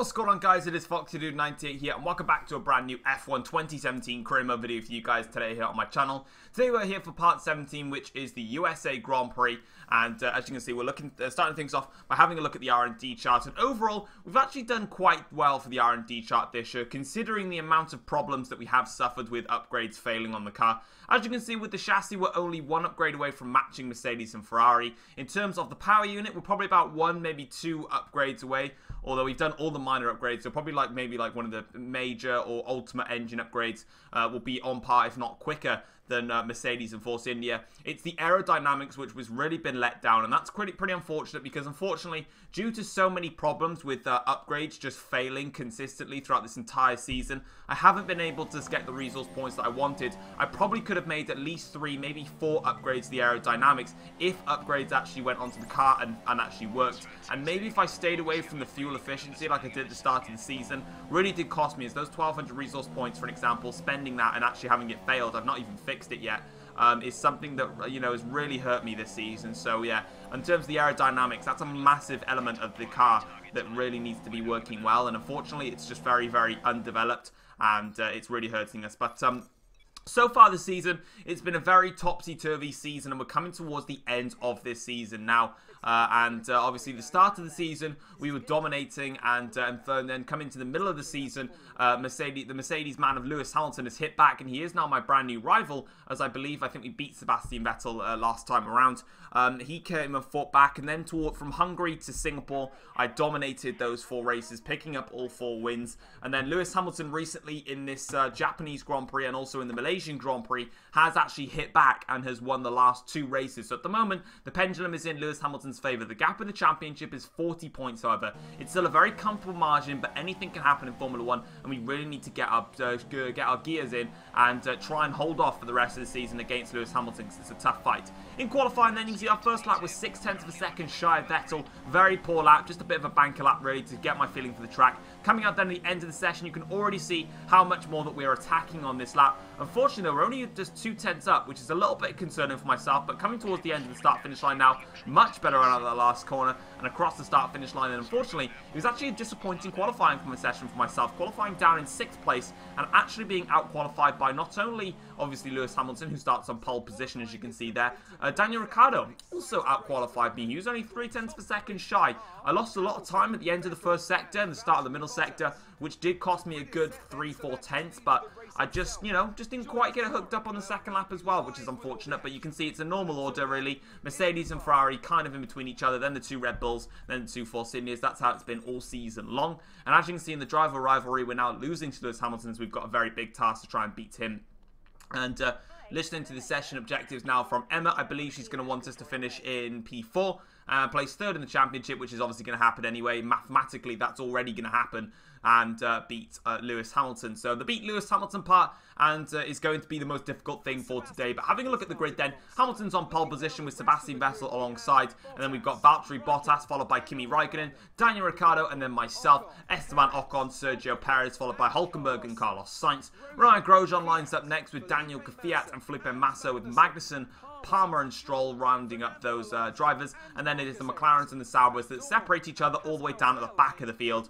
What's going on, guys? It is FoxyDude98 here, and welcome back to a brand new F1 2017 career mode video for you guys today here on my channel. Today we're here for part 17, which is the USA Grand Prix, and as you can see, we're starting things off by having a look at the R&D chart. And overall, we've actually done quite well for the R&D chart this year, considering the amount of problems that we have suffered with upgrades failing on the car. As you can see, with the chassis, we're only one upgrade away from matching Mercedes and Ferrari. In terms of the power unit, we're probably about one, maybe two upgrades away. Although we've done all the minor upgrades, so probably maybe one of the major or ultimate engine upgrades will be on par, if not quicker, than Mercedes and Force India. It's the aerodynamics which was really been let down, and that's pretty unfortunate because, unfortunately, due to so many problems with upgrades just failing consistently throughout this entire season, I haven't been able to get the resource points that I wanted. I probably could have made at least 3, maybe 4 upgrades to the aerodynamics if upgrades actually went onto the car and actually worked. And maybe if I stayed away from the fuel efficiency like I did at the start of the season, really did cost me, as those 1200 resource points, for an example, spending that and actually having it failed, I've not even fixed it yet, is something that, has really hurt me this season. So yeah, in terms of the aerodynamics, that's a massive element of the car that really needs to be working well, and unfortunately it's just very, very undeveloped, and it's really hurting us. But so far this season, it's been a very topsy-turvy season, and we're coming towards the end of this season now. Obviously, the start of the season, we were dominating, and then coming to the middle of the season, the Mercedes man of Lewis Hamilton has hit back, and he is now my brand new rival, as I think we beat Sebastian Vettel last time around. He came and fought back, and then from Hungary to Singapore, I dominated those 4 races, picking up all 4 wins. And then Lewis Hamilton recently in this Japanese Grand Prix and also in the Malaysian Grand Prix has actually hit back and has won the last 2 races. So at the moment, the pendulum is in Lewis Hamilton's favour. The gap in the championship is 40 points, however. It's still a very comfortable margin, but anything can happen in Formula 1, and we really need to get our gears in and try and hold off for the rest of the season against Lewis Hamilton, because it's a tough fight. In qualifying then, you can see our first lap was 0.6 of a second shy of Vettel. Very poor lap, just a bit of a banker lap really to get my feeling for the track. Coming out then at the end of the session, you can already see how much more that we're attacking on this lap. Unfortunately, though, we're only just 0.2 up, which is a little bit concerning for myself, but coming towards the end of the start-finish line now, much better out of the last corner and across the start-finish line. And unfortunately, it was actually a disappointing qualifying from a session for myself, qualifying down in 6th place and actually being out-qualified by not only, obviously, Lewis Hamilton, who starts on pole position, as you can see there. Daniel Ricciardo also out-qualified me. He was only 0.3 of a second shy. I lost a lot of time at the end of the first sector and the start of the middle sector, which did cost me a good 3-4 tenths, but I just didn't quite get it hooked up on the second lap as well, which is unfortunate. But you can see it's a normal order, really. Mercedes and Ferrari kind of in between each other, then the 2 Red Bulls, then the 2 Force Indias. That's how it's been all season long. And as you can see in the driver rivalry, we're now losing to Lewis Hamilton, as we've got a very big task to try and beat him. And listening to the session objectives now from Emma, I believe she's going to want us to finish in P4 and place 3rd in the championship, which is obviously going to happen anyway. Mathematically, that's already going to happen, and beat Lewis Hamilton. So the beat Lewis Hamilton part is going to be the most difficult thing for today. But having a look at the grid then, Hamilton's on pole position with Sebastian Vettel alongside, and then we've got Valtteri Bottas followed by Kimi Raikkonen, Daniel Ricciardo, and then myself, Esteban Ocon, Sergio Perez, followed by Hülkenberg and Carlos Sainz. Ryan Grosjean lines up next with Daniel Kvyat and Felipe Massa, with Magnussen, Palmer and Stroll rounding up those drivers, and then it is the McLarens and the Saubers that separate each other all the way down at the back of the field.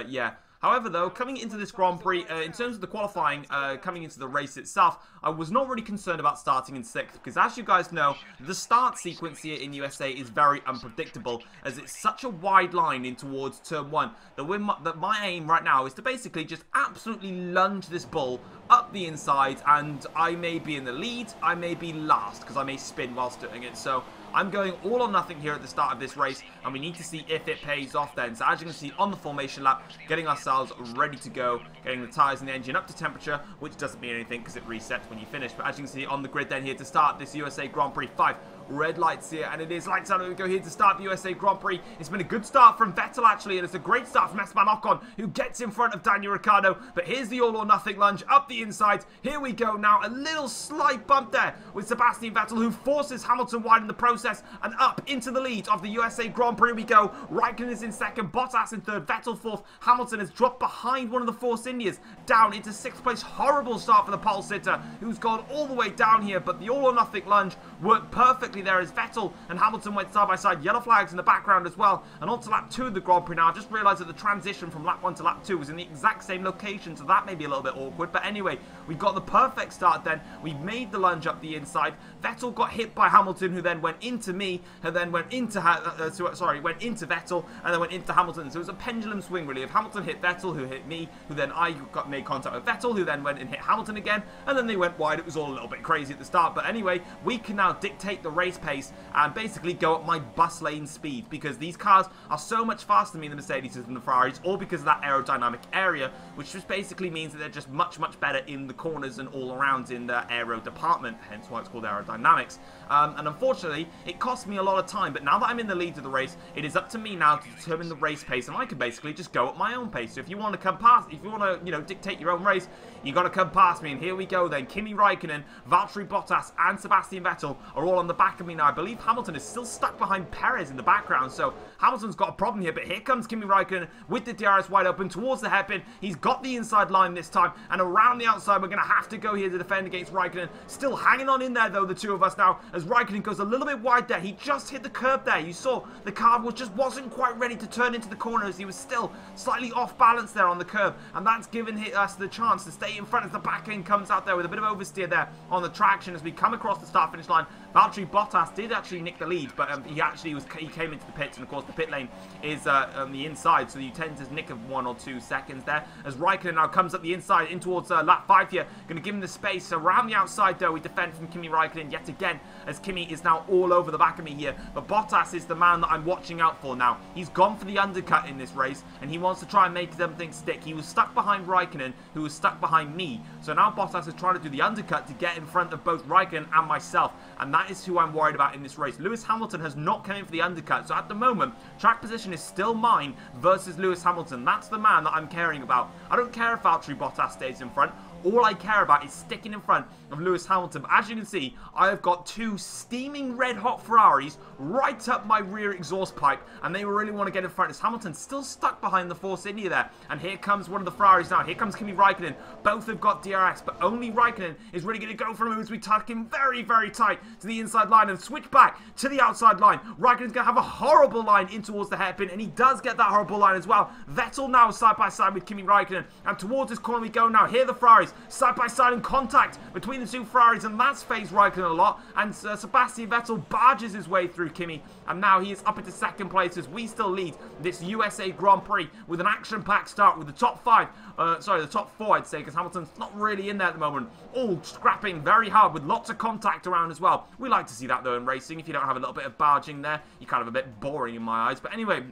Yeah. However, though, coming into this Grand Prix, in terms of the qualifying, coming into the race itself, I was not really concerned about starting in 6th, because as you guys know, the start sequence here in USA is very unpredictable, as it's such a wide line in towards Turn 1, that my aim right now is to basically just absolutely lunge this bull up the inside, and I may be in the lead, I may be last, because I may spin whilst doing it. So I'm going all or nothing here at the start of this race, and we need to see if it pays off then. So as you can see on the formation lap, getting ourselves ready to go, getting the tyres and the engine up to temperature, which doesn't mean anything because it resets when you finish. But as you can see on the grid then here to start this USA Grand Prix 5, red lights here, and it is lights out. We go here to start the USA Grand Prix. It's been a good start from Vettel, actually, and it's a great start from Esteban Ocon, who gets in front of Daniel Ricciardo. But here's the all-or-nothing lunge up the inside. Here we go now. A little slight bump there with Sebastian Vettel, who forces Hamilton wide in the process, and up into the lead of the USA Grand Prix we go. Raikkonen is in 2nd, Bottas in 3rd, Vettel 4th. Hamilton has dropped behind one of the Force Indias, down into 6th place. Horrible start for the pole sitter, who's gone all the way down here, but the all-or-nothing lunge worked perfectly quickly there as Vettel and Hamilton went side by side. Yellow flags in the background as well. And on to lap 2 of the Grand Prix now. I just realised that the transition from lap 1 to lap 2 was in the exact same location, so that may be a little bit awkward. But anyway, we got the perfect start then. We made the lunge up the inside. Vettel got hit by Hamilton, who then went into me, and then went into went into Vettel, and then went into Hamilton. So it was a pendulum swing really. If Hamilton hit Vettel, who hit me, who then I made contact with Vettel, who then went and hit Hamilton again, and then they went wide. It was all a little bit crazy at the start, but anyway, we can now dictate the race pace and basically go at my bus lane speed, because these cars are so much faster than me, the Mercedes and the Ferraris, all because of that aerodynamic area, which just basically means that they're just much better in the corners and all around in the aero department, hence why it's called aerodynamics. And unfortunately, it cost me a lot of time, but now that I'm in the lead of the race, it is up to me now to determine the race pace, and I can basically just go at my own pace. So if you want to come past, if you want to, you know, dictate your own race, you got to come past me, and here we go then. Kimi Raikkonen, Valtteri Bottas, and Sebastian Vettel are all on the back of me now. I believe Hamilton is still stuck behind Perez in the background, so Hamilton's got a problem here, but here comes Kimi Raikkonen with the DRS wide open towards the hairpin. He's got the inside line this time, and around the outside, we're going to have to go here to defend against Raikkonen. Still hanging on in there, though, the two of us now, as Raikkonen goes a little bit wide there. He just hit the curb there. You saw the car wasn't quite ready to turn into the corner, as he was still slightly off balance there on the curb, and that's given us the chance to stay in front as the back end comes out there with a bit of oversteer there on the traction as we come across the start-finish line. Valtteri Bottas did actually nick the lead, but he came into the pits, and of course the pit lane is on the inside, so you tend to nick of 1 or 2 seconds there. As Raikkonen now comes up the inside in towards lap 5 here, going to give him the space around the outside though. We defend from Kimi Raikkonen yet again, as Kimi is now all over the back of me here, but Bottas is the man that I'm watching out for now. He's gone for the undercut in this race, and he wants to try and make something stick. He was stuck behind Raikkonen, who was stuck behind me, so now Bottas is trying to do the undercut to get in front of both Raikkonen and myself, and that is who I'm worried about in this race. Lewis Hamilton has not come in for the undercut, so at the moment, track position is still mine versus Lewis Hamilton. That's the man that I'm caring about. I don't care if Valtteri Bottas stays in front. All I care about is sticking in front of Lewis Hamilton. But as you can see, I have got 2 steaming red-hot Ferraris right up my rear exhaust pipe, and they really want to get in front. As Hamilton's still stuck behind the Force India there, and here comes one of the Ferraris now. Here comes Kimi Raikkonen. Both have got DRS, but only Raikkonen is really going to go for him as we tuck him very tight to the inside line and switch back to the outside line. Raikkonen's going to have a horrible line in towards the hairpin, and he does get that horrible line as well. Vettel now side by side with Kimi Raikkonen, and towards this corner we go now. Here the Ferraris side by side in contact between the 2 Ferraris, and that's phased Raikkonen a lot, and Sebastian Vettel barges his way through Kimi, and now he is up into 2nd place as we still lead this USA Grand Prix with an action-packed start with the top 4 I'd say, because Hamilton's not really in there at the moment, all scrapping very hard with lots of contact around as well. We like to see that though in racing. If you don't have a little bit of barging there, you're kind of a bit boring in my eyes. But anyway,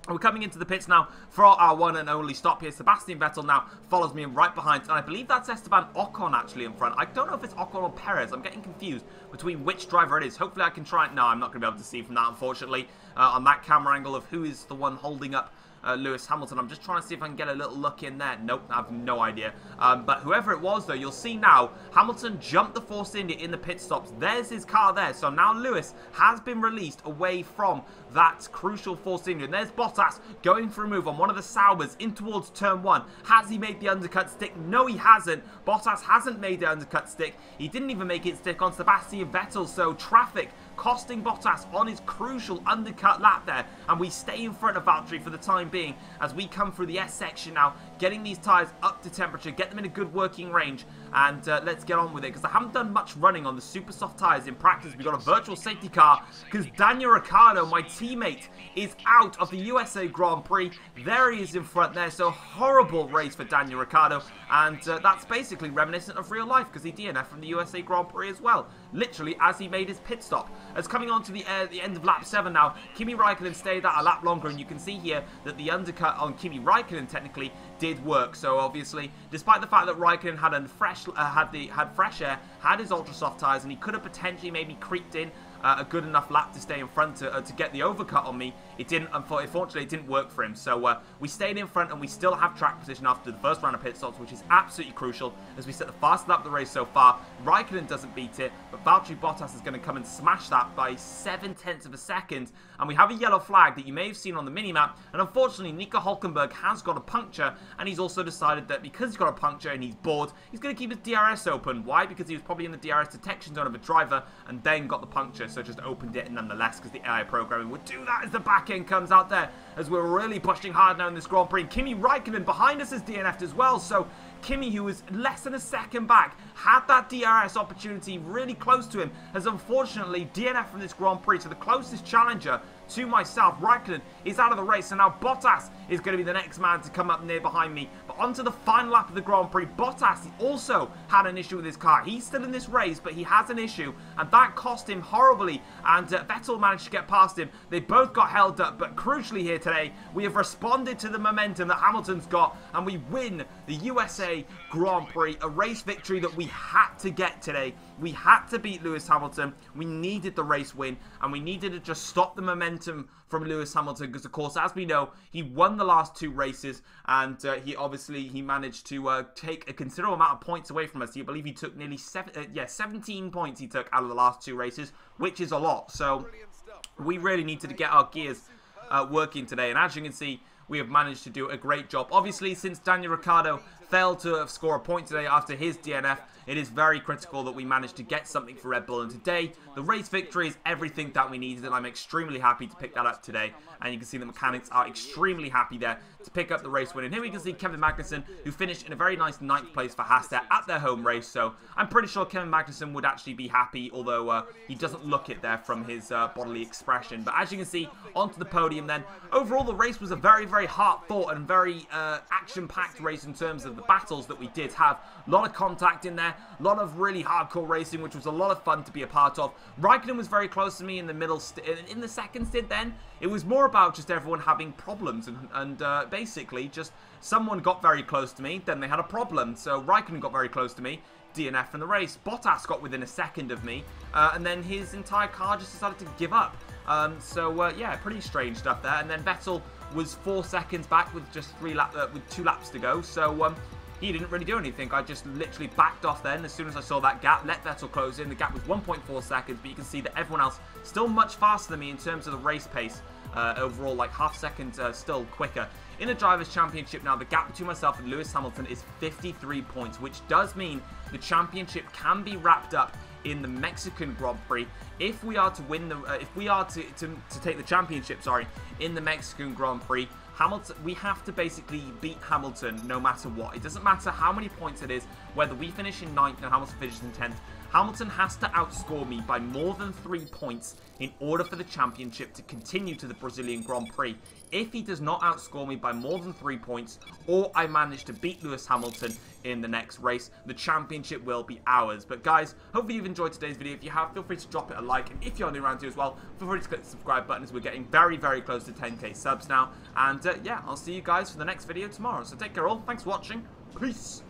we're coming into the pits now for our one and only stop here. Sebastian Vettel now follows me right behind, and I believe that's Esteban Ocon actually in front. I don't know if it's Ocon or Perez. I'm getting confused between which driver it is. Hopefully I can try it. No, I'm not going to be able to see from that, unfortunately, on that camera angle of who is the one holding up Lewis Hamilton. I'm just trying to see if I can get a little look in there. Nope, I have no idea. But whoever it was, though, you'll see now, Hamilton jumped the Force India in the pit stops. There's his car there. So now Lewis has been released away from that crucial Force India. And there's Bottas going for a move on one of the Saubers in towards turn 1. Has he made the undercut stick? No, he hasn't. Bottas hasn't made the undercut stick. He didn't even make it stick on Sebastian Vettel. So traffic costing Bottas on his crucial undercut lap there, and we stay in front of Valtteri for the time being as we come through the S section now, getting these tyres up to temperature, get them in a good working range, and let's get on with it, because I haven't done much running on the super soft tyres in practice. We've got a virtual safety car because Daniel Ricciardo, my teammate, is out of the USA Grand Prix. There he is in front there, so horrible race for Daniel Ricciardo, and that's basically reminiscent of real life because he DNF'd from the USA Grand Prix as well, literally as he made his pit stop. As coming on to the end of lap 7 now, Kimi Raikkonen stayed that a lap longer, and you can see here that the undercut on Kimi Raikkonen technically did work. So obviously, despite the fact that Raikkonen had fresh air, had his ultra soft tyres, and he could have potentially maybe creeped in a good enough lap to stay in front to get the overcut on me, it didn't. Unfortunately, it didn't work for him. So we stayed in front, and we still have track position after the first round of pit stops, which is absolutely crucial as we set the fastest lap of the race so far. Raikkonen doesn't beat it, but Valtteri Bottas is going to come and smash that by 0.7 of a second. And we have a yellow flag that you may have seen on the minimap. And unfortunately, Nico Hülkenberg has got a puncture, and he's also decided that because he's got a puncture and he's bored, he's going to keep his DRS open. Why? Because he was probably in the DRS detection zone of a driver and then got the puncture. so just opened it nonetheless because the AI programming would do that as the back end comes out there, as we're really pushing hard now in this Grand Prix. Kimi Räikkönen behind us is DNF'd as well, so Kimi, who was less than a second back, had that DRS opportunity really close to him, has unfortunately DNF'd from this Grand Prix. So the closest challenger to myself, Räikkönen, is out of the race, and now Bottas is going to be the next man to come up near behind me. But onto the final lap of the Grand Prix, Bottas also had an issue with his car. He's still in this race, but he has an issue, and that cost him horribly, and Vettel managed to get past him. They both got held up, but crucially here today, we have responded to the momentum that Hamilton's got, and we win the USA Grand Prix, a race victory that we had to get today. We had to beat Lewis Hamilton. We needed the race win, and we needed to just stop the momentum from Lewis Hamilton, because of course, as we know, he won the last 2 races, and he managed to take a considerable amount of points away from us. I believe he took nearly 17 points he took out of the last 2 races, which is a lot. So we really needed to get our gears working today, and as you can see, we have managed to do a great job. Obviously, since Daniel Ricciardo failed to score a point today after his DNF, it is very critical that we managed to get something for Red Bull. And today, the race victory is everything that we needed, and I'm extremely happy to pick that up today. And you can see the mechanics are extremely happy there to pick up the race win. And here we can see Kevin Magnussen, who finished in a very nice 9th place for Haas there at their home race. So I'm pretty sure Kevin Magnussen would actually be happy, although he doesn't look it there from his bodily expression. But as you can see, onto the podium then. Overall, the race was a very, very hard-fought and very action-packed race in terms of the battles that we did have. A lot of contact in there, a lot of really hardcore racing, which was a lot of fun to be a part of. Räikkönen was very close to me in the middle, in the second stint then. It was more about just everyone having problems, and basically just someone got very close to me, then they had a problem. So Räikkönen got very close to me, DNF from the race. Bottas got within a second of me, and then his entire car just decided to give up. Yeah, pretty strange stuff there. And then Vettel was 4 seconds back with just 2 laps to go. So he didn't really do anything. I just literally backed off then as soon as I saw that gap, let Vettel close in. The gap was 1.4 seconds, but you can see that everyone else still much faster than me in terms of the race pace. Overall, like half second still quicker. In the Drivers' Championship now, the gap between myself and Lewis Hamilton is 53 points, which does mean the championship can be wrapped up in the Mexican Grand Prix if we are to win the if we are to take the championship, sorry, in the Mexican Grand Prix. Hamilton, we have to basically beat Hamilton no matter what. It doesn't matter how many points it is, whether we finish in 9th and Hamilton finishes in 10th. Hamilton has to outscore me by more than 3 points in order for the championship to continue to the Brazilian Grand Prix. If he does not outscore me by more than 3 points, or I manage to beat Lewis Hamilton in the next race, the championship will be ours. But guys, hopefully you've enjoyed today's video. If you have, feel free to drop it a like, and if you're new around here as well, feel free to click the subscribe button, as we're getting very, very close to 10k subs now. And yeah, I'll see you guys for the next video tomorrow. So take care all, thanks for watching, peace!